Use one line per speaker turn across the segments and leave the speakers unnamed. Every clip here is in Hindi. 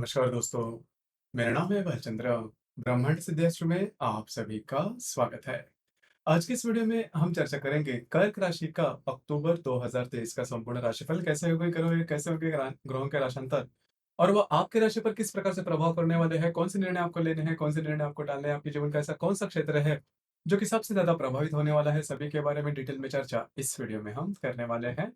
नमस्कार दोस्तों, मेरा नाम है भालचंद्र। ब्रह्मांड सिद्धेश्वर में आप सभी का स्वागत है। आज की इस वीडियो में हम चर्चा करेंगे कर्क राशि का अक्टूबर 2023 का संपूर्ण राशिफल कैसे होंगे, कैसे होंगे ग्रहों के राशांतर और वो आपके राशि पर किस प्रकार से प्रभाव करने वाले हैं, कौन से निर्णय आपको लेने हैं, कौन से निर्णय आपको डालने हैं, आपके जीवन का ऐसा कौन सा क्षेत्र है जो कि सबसे ज्यादा प्रभावित होने वाला है, सभी के बारे में डिटेल में चर्चा इस वीडियो में हम करने वाले हैं।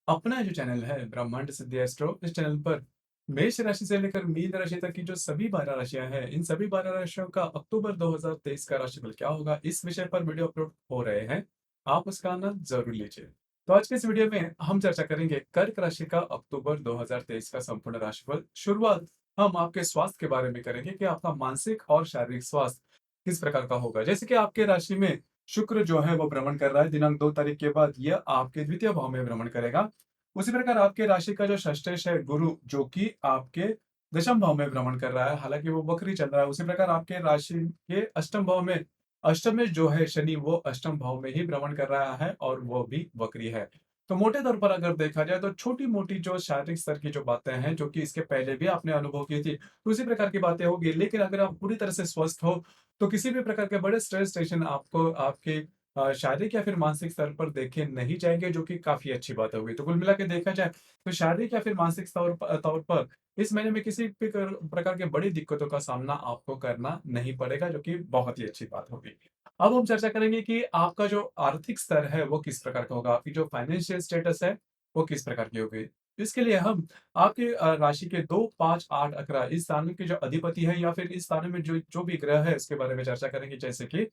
अपना जो चैनल है ब्रह्मांड सिद्धि एस्ट्रो, इस चैनल पर मेष राशि से लेकर मीन राशि तक की जो सभी 12 राशियां हैं, इन सभी 12 राशियों का अक्टूबर 2023 का राशिफल क्या होगा, इस विषय पर वीडियो अपलोड हो रहे हैं। आप उसका आनंद जरूर लीजिए। तो आज के इस वीडियो में हम चर्चा करेंगे कर्क राशि का अक्टूबर 2023 का संपूर्ण राशिफल। शुरुआत हम आपके स्वास्थ्य के बारे में करेंगे कि आपका मानसिक और शारीरिक स्वास्थ्य किस प्रकार का होगा। जैसे कि आपके राशि में शुक्र जो है वो भ्रमण कर रहा है, दिनांक 2 तारीख के बाद यह आपके द्वितीय भाव में भ्रमण करेगा। उसी प्रकार आपके राशि का जो षष्ठेश है गुरु, जो कि आपके दशम भाव में भ्रमण कर रहा है, हालांकि वो वक्री चल रहा है। उसी प्रकार आपके राशि के अष्टम भाव में अष्टमेश जो है शनि, वो अष्टम भाव में ही भ्रमण कर रहा है और वो भी वक्री है। तो मोटे तौर पर अगर देखा जाए तो छोटी मोटी जो शारीरिक स्तर की जो बातें हैं, जो कि इसके पहले भी आपने अनुभव की थी, तो उसी प्रकार की बातें होगी। लेकिन अगर आप पूरी तरह से स्वस्थ हो तो किसी भी प्रकार के बड़े स्ट्रेस टेंशन आपको आपके शारीरिक या फिर मानसिक स्तर पर देखे नहीं जाएँगे, जो कि काफ़ी अच्छी बात होगी। तो कुल मिला के देखा जाए तो शारीरिक या फिर मानसिक तौर पर इस महीने में किसी भी प्रकार के बड़ी दिक्कतों का सामना आपको करना नहीं पड़ेगा, जो कि बहुत ही अच्छी बात होगी। अब हम चर्चा करेंगे कि आपका जो आर्थिक स्तर है वो किस प्रकार का होगा, आपकी जो फाइनेंशियल स्टेटस है वो किस प्रकार की होगी। इसके लिए हम आपके राशि के 2, 5, 8, 11 इस स्थानों के जो अधिपति है या फिर इस स्थान में जो जो भी ग्रह है उसके बारे में चर्चा करेंगे। जैसे कि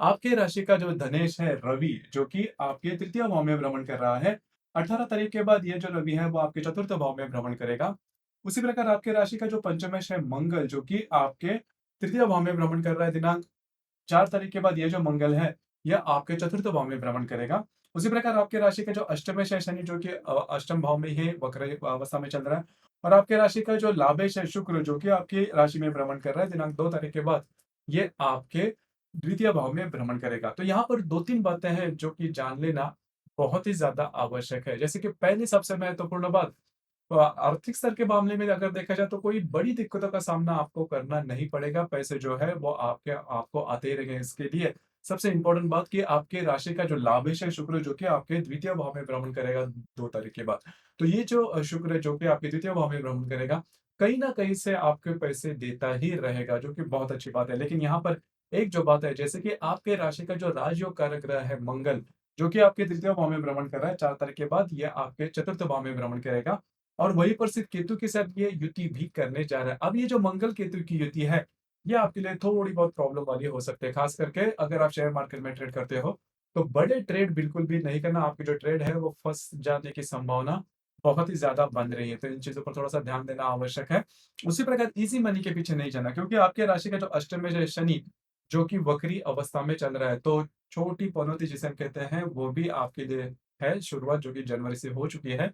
आपके राशि का जो धनेश है रवि, जो कि आपके तृतीय भाव में भ्रमण कर रहा है। 18 तारीख के बाद ये जो रवि है वो आपके चतुर्थ भाव में भ्रमण करेगा। उसी प्रकार आपके राशि का जो पंचमेश है मंगल, जो कि आपके तृतीय भाव में भ्रमण कर रहा है। दिनांक 4 तारीख के बाद ये जो मंगल है, यह आपके चतुर्थ भाव में भ्रमण करेगा। उसी प्रकार आपके राशि का जो अष्टमेश है शनि, जो कि अष्टम भाव में ही वक्र अवस्था में चल रहा है। और आपके राशि का जो लाभेश है शुक्र, जो कि आपकी राशि में भ्रमण कर रहा है दिनांक 2 तारीख के बाद, ये आपके द्वितीय भाव में भ्रमण करेगा। तो यहाँ पर 2-3 बातें हैं जो कि जान लेना बहुत ही ज़्यादा आवश्यक है। जैसे कि पहली सबसे महत्वपूर्ण बात, आर्थिक स्तर के मामले में अगर देखा जाए तो कोई बड़ी दिक्कतों का सामना आपको करना नहीं पड़ेगा। पैसे जो है वो आपको आते ही रहेंगे। इसके लिए सबसे इम्पोर्टेंट बात कि आपके राशि का जो लाभेश है शुक्र, जो कि आपके द्वितीय भाव में भ्रमण करेगा 2 तारीख के बाद। तो ये जो शुक्र है जो कि आपके द्वितीय भाव में भ्रमण करेगा, कहीं न कहीं से आपके पैसे देता ही रहेगा, जो कि बहुत अच्छी बात है। लेकिन यहाँ पर एक जो बात है, जैसे कि आपके राशि का जो राजयोग कारक ग्रह है मंगल, जो कि आपके तृतीय भाव में भ्रमण कर रहा है 4 तारीख के बाद, ये आपके चतुर्थ भाव में भ्रमण करेगा। और वहीं पर सिर्फ केतु के साथ ये युति भी करने जा रहा है। अब ये जो मंगल केतु की युति है, ये आपके लिए थोड़ी बहुत प्रॉब्लम वाली हो सकती है, खास करके अगर आप शेयर मार्केट में ट्रेड करते हो, तो बड़े ट्रेड बिल्कुल भी नहीं करना। आपकी जो ट्रेड है वो फँस जाने की संभावना बहुत ही ज़्यादा बन रही है, तो इन चीज़ों पर थोड़ा-सा ध्यान देना आवश्यक है। उसी प्रकार ईज़ी मनी के पीछे नहीं जाना, क्योंकि आपके राशि का जो अष्टम में जो है शनि, जो कि वक्री अवस्था में चल रहा है, तो छोटी पनौती जिसे हम कहते हैं, वो भी आपके लिए है शुरुआत, जो कि जनवरी से हो चुकी है।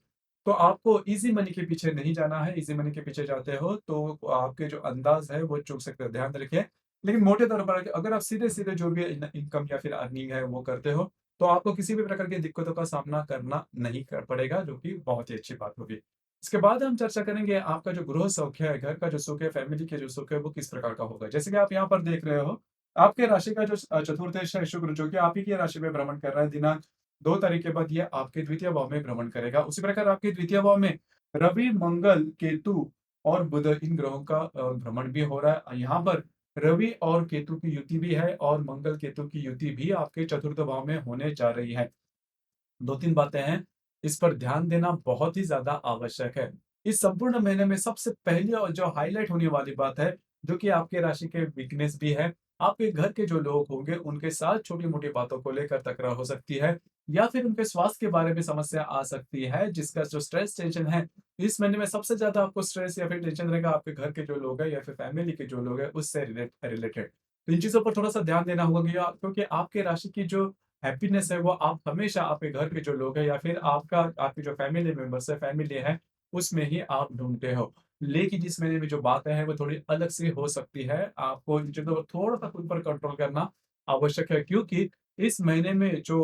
तो आपको ईज़ी मनी के पीछे नहीं जाना है। ईज़ी मनी के पीछे जाते हो तो आपके जो अंदाज़ है वो चूक सकते हो, ध्यान रखिए। लेकिन मोटे तौर पर अगर आप सीधे-सीधे जो भी इनकम या फिर अर्निंग है वो करते हो, तो आपको किसी भी प्रकार की दिक्कतों का सामना करना नहीं कर पड़ेगा, जो कि बहुत ही अच्छी बात होगी। इसके बाद हम चर्चा करेंगे आपका जो गृह सौख्य है, घर का जो सुख है, फैमिली के जो सुख है, वो किस प्रकार का होगा। जैसे कि आप यहाँ पर देख रहे हो, आपके राशि का जो चतुर्थेश है शुक्र, जो कि आप ही की राशि में भ्रमण कर रहा है दिनांक 2 तारीख के बाद, ये आपके द्वितीय भाव में भ्रमण करेगा। उसी प्रकार आपके द्वितीय भाव में रवि, मंगल, केतु और बुध, इन ग्रहों का भ्रमण भी हो रहा है। यहाँ पर रवि और केतु की युति भी है और मंगल केतु की युति भी आपके चतुर्थ भाव में होने जा रही है। 2-3 बातें हैं, इस पर ध्यान देना बहुत ही ज़्यादा आवश्यक है। इस संपूर्ण महीने में सबसे पहली और जो हाइलाइट होने वाली बात है, जो कि आपके राशि के वीकनेस भी है, आपके घर के जो लोग होंगे, उनके साथ छोटी-मोटी बातों को लेकर तकरार हो सकती है या फिर उनके स्वास्थ्य के बारे में समस्या आ सकती है, जिसका जो स्ट्रेस टेंशन है, इस महीने में सबसे ज़्यादा आपको स्ट्रेस या फिर टेंशन रहेगा आपके घर के जो लोग हैं या फिर फैमिली के जो लोग हैं, उससे रिलेटेड। तो इन चीज़ों पर थोड़ा-सा ध्यान देना होगा क्योंकि आपके राशि की जो हैप्पीनेस है वो आप हमेशा आपके घर के जो लोग हैं या फिर आपकी जो फैमिली मेंबर्स है, फैमिली है, उसमें ही आप ढूँढते हो। लेकिन इस महीने में जो बातें हैं वो थोड़ी अलग सी हो सकती है। आपको इन चीज़ों को थोड़ा-सा खुद पर कंट्रोल करना आवश्यक है, क्योंकि इस महीने में जो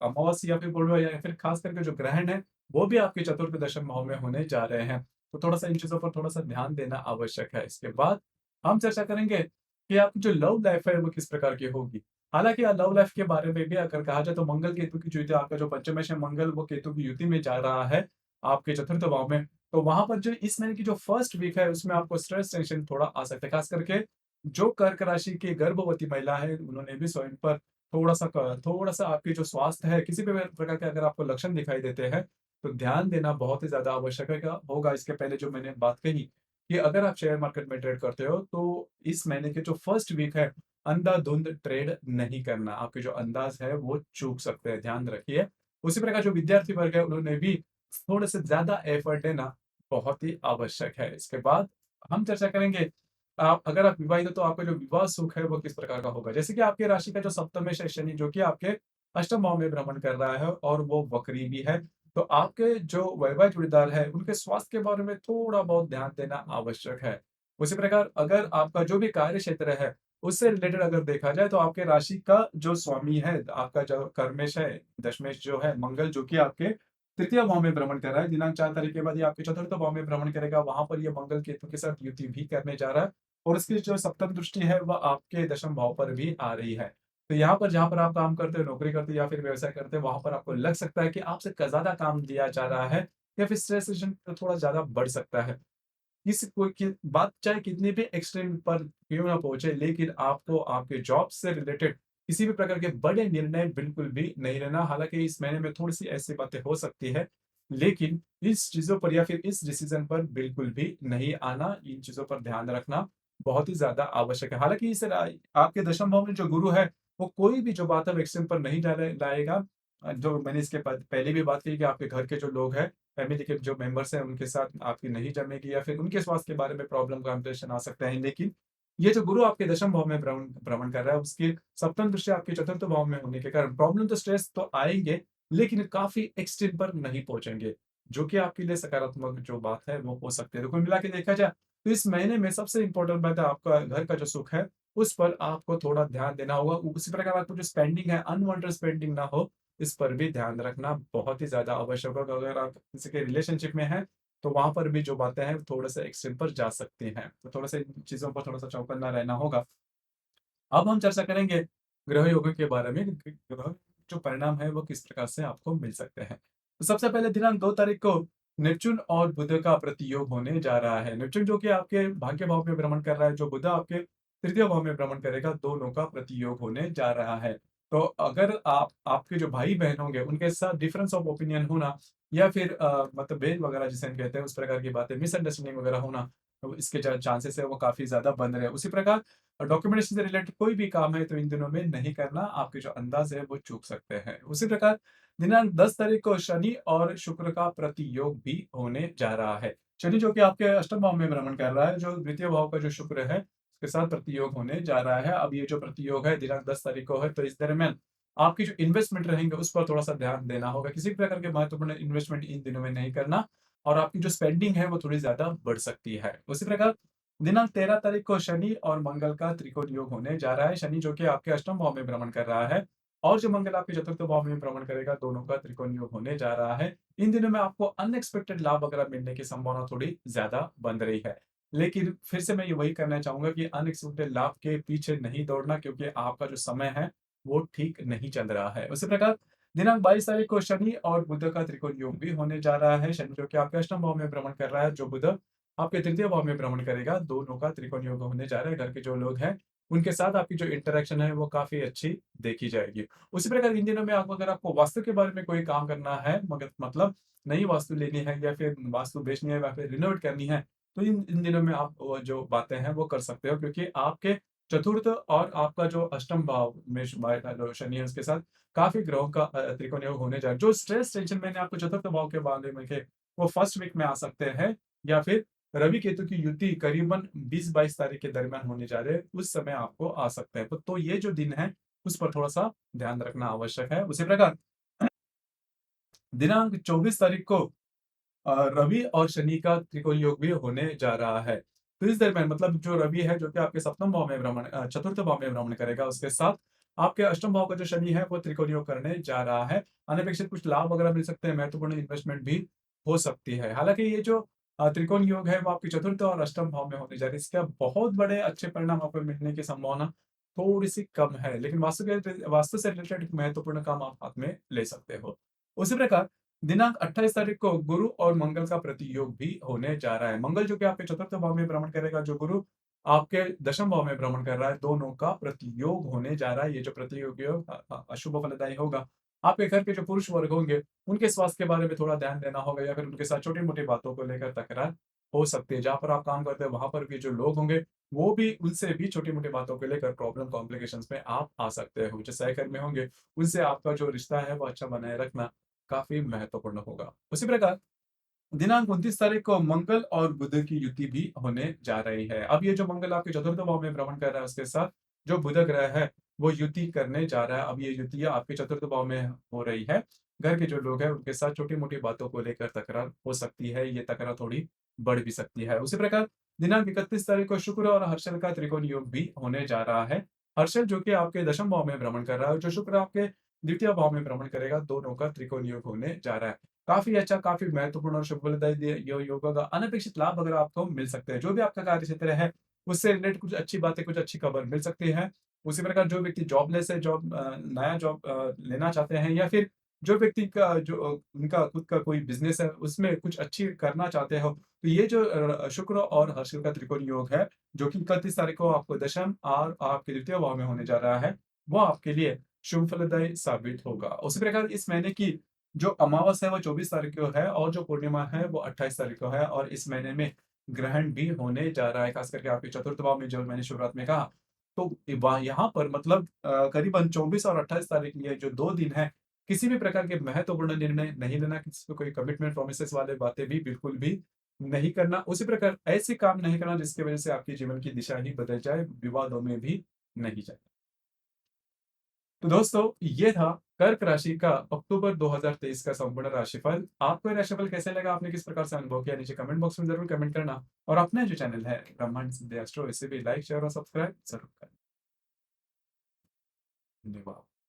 अमावस्या या फिर पूर्णिमा या फिर खास करके जो ग्रहण है, वो भी आपके चतुर्थ दशम भाव में होने जा रहे हैं। तो थोड़ा-सा इन चीज़ों पर थोड़ा-सा ध्यान देना आवश्यक है। इसके बाद हम चर्चा करेंगे कि आपकी जो लव लाइफ़ है वो किस प्रकार की होगी। हालाँकि लव लाइफ़ के बारे में भी अगर कहा जाए तो मंगल केतु की जो युति आपका जो पंचमेश है मंगल वो केतु की युति में जा रहा है, आपके चतुर्थ भाव में। तो वहाँ पर जो इस महीने की जो फर्स्ट वीक है उसमें आपको स्ट्रेस टेंशन थोड़ा आ सकता है। ख़ास करके जो कर्क राशि की गर्भवती महिला है उन्होंने भी स्वयं पर थोड़ा-सा आपकी जो स्वास्थ्य है किसी भी प्रकार के अगर आपको लक्षण दिखाई देते हैं, तो ध्यान देना बहुत ही ज़्यादा आवश्यक होगा। इसके पहले जो मैंने बात कही कि अगर आप शेयर मार्केट में ट्रेड करते हो, तो इस महीने के जो फर्स्ट वीक है, अंधाधुंध ट्रेड नहीं करना। आपके जो अंदाज़ है, वो चूक सकते हैं, ध्यान रखिए। उसी प्रकार जो विद्यार्थी वर्ग है, उन्होंने भी थोड़े से ज़्यादा एफर्ट देना बहुत ही आवश्यक है। इसके बाद हम चर्चा करेंगे, आप अगर आप विवाहित हो, तो आपका जो विवाह सुख है, वो किस प्रकार का होगा? जैसे कि आपकी राशि का जो सप्तमेश है शनि, जो कि आपके अष्टम भाव में भ्रमण कर रहा है और वो वक्री भी है। तो आपके जो वैवाहिक जोड़ीदार है, उनके स्वास्थ्य के बारे में थोड़ा-बहुत ध्यान देना आवश्यक है। उसी प्रकार अगर आपका जो भी कार्य क्षेत्र है, उससे रिलेटेड अगर देखा जाए तो आपके राशि का जो स्वामी है, आपका जो कर्मेश है, दशमेश जो है मंगल, जो कि आपके तृतीय भाव में भ्रमण कर रहा है, दिनांक 4 तारीख के बाद ये आपके चतुर्थ भाव में भ्रमण करेगा, वहाँ पर ये मंगल केतु के साथ युति भी करने जा रहा है और उसकी जो सप्तम दृष्टि है, वह आपके दशम भाव पर भी आ रही है। तो यहाँ पर जहाँ पर आप काम करते हो, नौकरी करते हो या फिर व्यवसाय करते हो, वहाँ पर आपको लग सकता है कि आपसे ज़्यादा काम दिया जा रहा है या फिर स्ट्रेस थोड़ा ज़्यादा बढ़ सकता है। किसी कोई की बात चाहे कितनी भी एक्सट्रीम पर क्यों ना पहुँचे, लेकिन आपको आपके जॉब से रिलेटेड किसी भी प्रकार के बड़े निर्णय बिल्कुल भी नहीं लेना। हालाँकि इस महीने में थोड़ी-सी ऐसी बातें हो सकती है, लेकिन इस चीज़ों पर या फिर इस डिसीज़न पर बिल्कुल भी नहीं आना, इन चीज़ों पर ध्यान रखना बहुत ही ज़्यादा आवश्यक है। हालाँकि इस रा आपके दशम भाव में जो गुरु है, वो कोई भी जो बात है वो एक्सट्रीम पर नहीं लाएगा। जो मैंने इसके पहले भी बात की कि आपके घर के जो लोग हैं, फैमिली के जो मेंबर्स हैं, उनके साथ आपकी नहीं जमेगी या फिर उनके स्वास्थ्य के बारे में प्रॉब्लम कॉम्प्लिकेशन आ सकते हैं। लेकिन ये जो गुरु आपके दशम भाव में भ्रमण भ्रमण कर रहा है, उसकी सप्तम दृष्टि आपके चतुर्थ भाव में होने के कारण प्रॉब्लम तो स्ट्रेस तो आएँगे, लेकिन काफ़ी एक्सट्रीम पर नहीं पहुँचेंगे, जो कि आपके लिए सकारात्मक जो बात है, वो हो सकती है। तो कुल मिला के देखा जाए, तो इस महीने में सबसे इम्पोर्टेंट बात है आपका घर का जो सुख है, उस पर आपको थोड़ा ध्यान देना होगा। उसी प्रकार आपको जो स्पेंडिंग है, अनवांटेड स्पेंडिंग ना हो, इस पर भी ध्यान रखना बहुत ही ज़्यादा आवश्यक होगा। अगर आप किसी के रिलेशनशिप में हैं, तो वहाँ पर भी जो बातें हैं, थोड़ा-सा एक्सट्रीम पर जा सकती हैं। तो थोड़ा-सा इन चीज़ों पर थोड़ा-सा चौकन्ना रहना होगा। अब हम चर्चा करेंगे ग्रह योगों के बारे में कि ग्रह जो परिणाम है वो किस प्रकार से आपको मिल सकते हैं। तो सबसे पहले दिनांक 2 तारीख को नेपच्यून और बुध का प्रतियोग होने जा रहा है। नेपच्यून जो कि आपके भाग्य भाव में भ्रमण कर रहा है, जो बुध आपके तृतीय भाव में भ्रमण करेगा, दोनों का प्रतियोग होने जा रहा है। तो अगर आपके जो भाई-बहन होंगे, उनके साथ डिफरेंस ऑफ ओपिनियन होना या फिर मतभेद वगैरह जिसे हम कहते हैं, उस प्रकार की बातें, मिसअंडरस्टैंडिंग वगैरह होना, तो इसके च चांसेस है वो काफ़ी ज़्यादा बन रहे हैं। उसी प्रकार डॉक्यूमेंटेशन से रिलेटेड कोई भी काम है तो इन दिनों में नहीं करना, आपके जो अंदाज़ है वो चूक सकते हैं। उसी प्रकार दिनांक 10 तारीख को शनि और शुक्र का प्रतियोग भी होने जा रहा है। शनि जो कि आपके अष्टम भाव में भ्रमण कर रहा है, जो द्वितीय भाव का जो शुक्र है, उसके साथ प्रतियोग होने जा रहा है। अब ये जो प्रतियोग है दिनांक 10 तारीख को है, तो इस दरमियान आपकी जो इन्वेस्टमेंट रहेंगे उस पर थोड़ा-सा ध्यान देना होगा। किसी भी प्रकार के महत्वपूर्ण इन्वेस्टमेंट इन दिनों में नहीं करना और आपकी जो स्पेंडिंग है वो थोड़ी ज़्यादा बढ़ सकती है। उसी प्रकार दिनांक 13 तारीख को शनि और मंगल का त्रिकोण योग होने जा रहा है। शनि जो कि आपके अष्टम भाव में भ्रमण कर रहा है और जो मंगल आपके चतुर्थ भाव में भ्रमण करेगा, दोनों का त्रिकोण योग होने जा रहा है। इन दिनों में आपको अनएक्सपेक्टेड लाभ वगैरह मिलने की संभावना थोड़ी ज़्यादा बन रही है। लेकिन फिर से मैं ये वही कहना चाहूँगा कि अनएक्सपेक्टेड लाभ के पीछे नहीं दौड़ना, क्योंकि आपका जो समय है, वो ठीक नहीं चल रहा है। उसी प्रकार दिनांक 22 तारीख को शनि और बुध का त्रिकोण योग भी होने जा रहा है। शनि जो कि आपके अष्टम भाव में भ्रमण कर रहा है, जो बुध आपके तृतीय भाव में भ्रमण करेगा, दोनों का त्रिकोण योग होने जा रहा है। घर के जो लोग हैं, उनके साथ आपकी जो इंटरैक्शन है, वो काफ़ी अच्छी देखी जाएगी। उसी प्रकार इन दिनों में आप अगर आपको वास्तु के बारे में कोई काम करना है, मगर मतलब नई वास्तु लेनी है या फिर वास्तु बेचनी है या फिर रिनोवेट करनी है, तो इन इन दिनों में आप वो जो बातें हैं, वो कर सकते हो, क्योंकि आपके चतुर्थ और आपका जो अष्टम भाव में जो शनि है, उसके साथ काफ़ी ग्रहों का त्रिकोण योग होने जा रहा है। जो स्ट्रेस टेंशन मैंने आपको चतुर्थ भाव के बारे में के, वो फर्स्ट वीक में आ सकते हैं या फिर रवि केतु की युति करीबन 20-22 तारीख के दरमियान होने जा रहे हैं, उस समय आपको आ सकते हैं। तो ये जो दिन है, उस पर थोड़ा-सा ध्यान रखना आवश्यक है। उसी प्रकार दिनांक 24 तारीख को रवि और शनि का त्रिकोण योग भी होने जा रहा है। तो इस दरमियान मतलब जो रवि है, जो कि आपके सप्तम भाव में चतुर्थ भाव में भ्रमण करेगा, उसके साथ आपके अष्टम भाव का जो शनि है, वो त्रिकोण योग करने जा रहा है। अनपेक्षित कुछ लाभ वगैरह मिल सकते हैं, महत्वपूर्ण इन्वेस्टमेंट भी हो सकती है। हालाँकि ये जो त्रिकोण योग है वो आपके चतुर्थ और अष्टम भाव में होने जा रही है। इसके अब बहुत बड़े अच्छे परिणाम आपको मिलने की संभावना थोड़ी-सी कम है, लेकिन वास्तु से रिलेटेड महत्वपूर्ण काम आप हाथ में ले सकते हो। उसी प्रकार दिनांक 28 तारीख को गुरु और मंगल का प्रतियोग भी होने जा रहा है। मंगल जो कि आपके चतुर्थ भाव में भ्रमण करेगा, जो गुरु आपके दशम भाव में भ्रमण कर रहा है, दोनों का प्रतियोग होने जा रहा है। ये जो प्रतियोग योग अशुभ फलदायी होगा। आपके घर के जो पुरुष वर्ग होंगे, उनके स्वास्थ्य के बारे में थोड़ा ध्यान देना होगा या फिर उनके साथ छोटी-मोटी बातों को लेकर तकरार हो सकती है। जहाँ पर आप काम करते हैं, वहाँ पर भी जो लोग होंगे, वो भी उनसे भी छोटी-मोटी बातों को लेकर प्रॉब्लम कॉम्प्लिकेशंस में आप आ सकते हो। जो सहकर्मी होंगे, उनसे आपका जो रिश्ता है, वो अच्छा बनाए रखना काफ़ी महत्वपूर्ण होगा। उसी प्रकार दिनांक 29 तारीख को मंगल और बुध की युति भी होने जा रही है। अब ये जो मंगल आपके चतुर्थ भाव में भ्रमण कर रहा है, उसके साथ जो बुध ग्रह है, वो युति करने जा रहा है। अब ये युतियाँ आपके चतुर्थ भाव में हो रही है। घर के जो लोग हैं, उनके साथ छोटी-मोटी बातों को लेकर तकरार हो सकती है। ये तकरार थोड़ी बढ़ भी सकती है। उसी प्रकार दिनांक 31 तारीख को शुक्र और हर्षल का त्रिकोण योग भी होने जा रहा है। हर्षल जो कि आपके दशम भाव में भ्रमण कर रहा है, जो शुक्र आपके द्वितीय भाव में भ्रमण करेगा, दोनों का त्रिकोण योग होने जा रहा है। काफ़ी अच्छा, काफ़ी महत्वपूर्ण और शुभ फलदायी यो योगा का अनपेक्षित लाभ अगर आपको मिल सकते हैं। जो भी आपका कार्य क्षेत्र है, उससे रिलेटेड कुछ अच्छी बातें, कुछ अच्छी खबर मिल सकती है। उसी प्रकार जो व्यक्ति जॉबलेस है, नया जॉब लेना चाहते हैं या फिर जो व्यक्ति का उनका खुद का कोई बिज़नेस है, उसमें कुछ अच्छी करना चाहते हो, तो ये जो शुक्र और हर्षल का त्रिकोण योग है, जो कि 31 तारीख को आपको दशम और आपके द्वितीय भाव में होने जा रहा है, वो आपके लिए शुभ फलदायी साबित होगा। उसी प्रकार इस महीने की जो अमावस है वो 24 तारीख को है और जो पूर्णिमा है वो 28 तारीख को है और इस महीने में ग्रहण भी होने जा रहा है, खास करके आपके चतुर्थ भाव में, जो मैंने शुरुआत में कहा। तो वहाँ यहाँ पर मतलब करीबन 24 और 28 तारीख ये जो 2 दिन है, किसी भी प्रकार के महत्वपूर्ण निर्णय नहीं लेना, किसी को कोई कमिटमेंट प्रोमिसेस वाले बातें भी बिल्कुल भी नहीं करना। उसी प्रकार ऐसे काम नहीं करना जिसकी वजह से आपके जीवन की दिशा ही बदल जाए, विवादों में भी नहीं जाए। तो दोस्तों, ये था कर्क राशि का अक्टूबर 2023 का संपूर्ण राशिफल। आपको ये राशिफल कैसे लगा? आपने किस प्रकार से अनुभव किया? नीचे कमेंट बॉक्स में ज़रूर कमेंट करना और अपना जो चैनल है ब्रह्मांड सिद्धि एस्ट्रो, इसे भी लाइक, शेयर और सब्सक्राइब ज़रूर करें। धन्यवाद।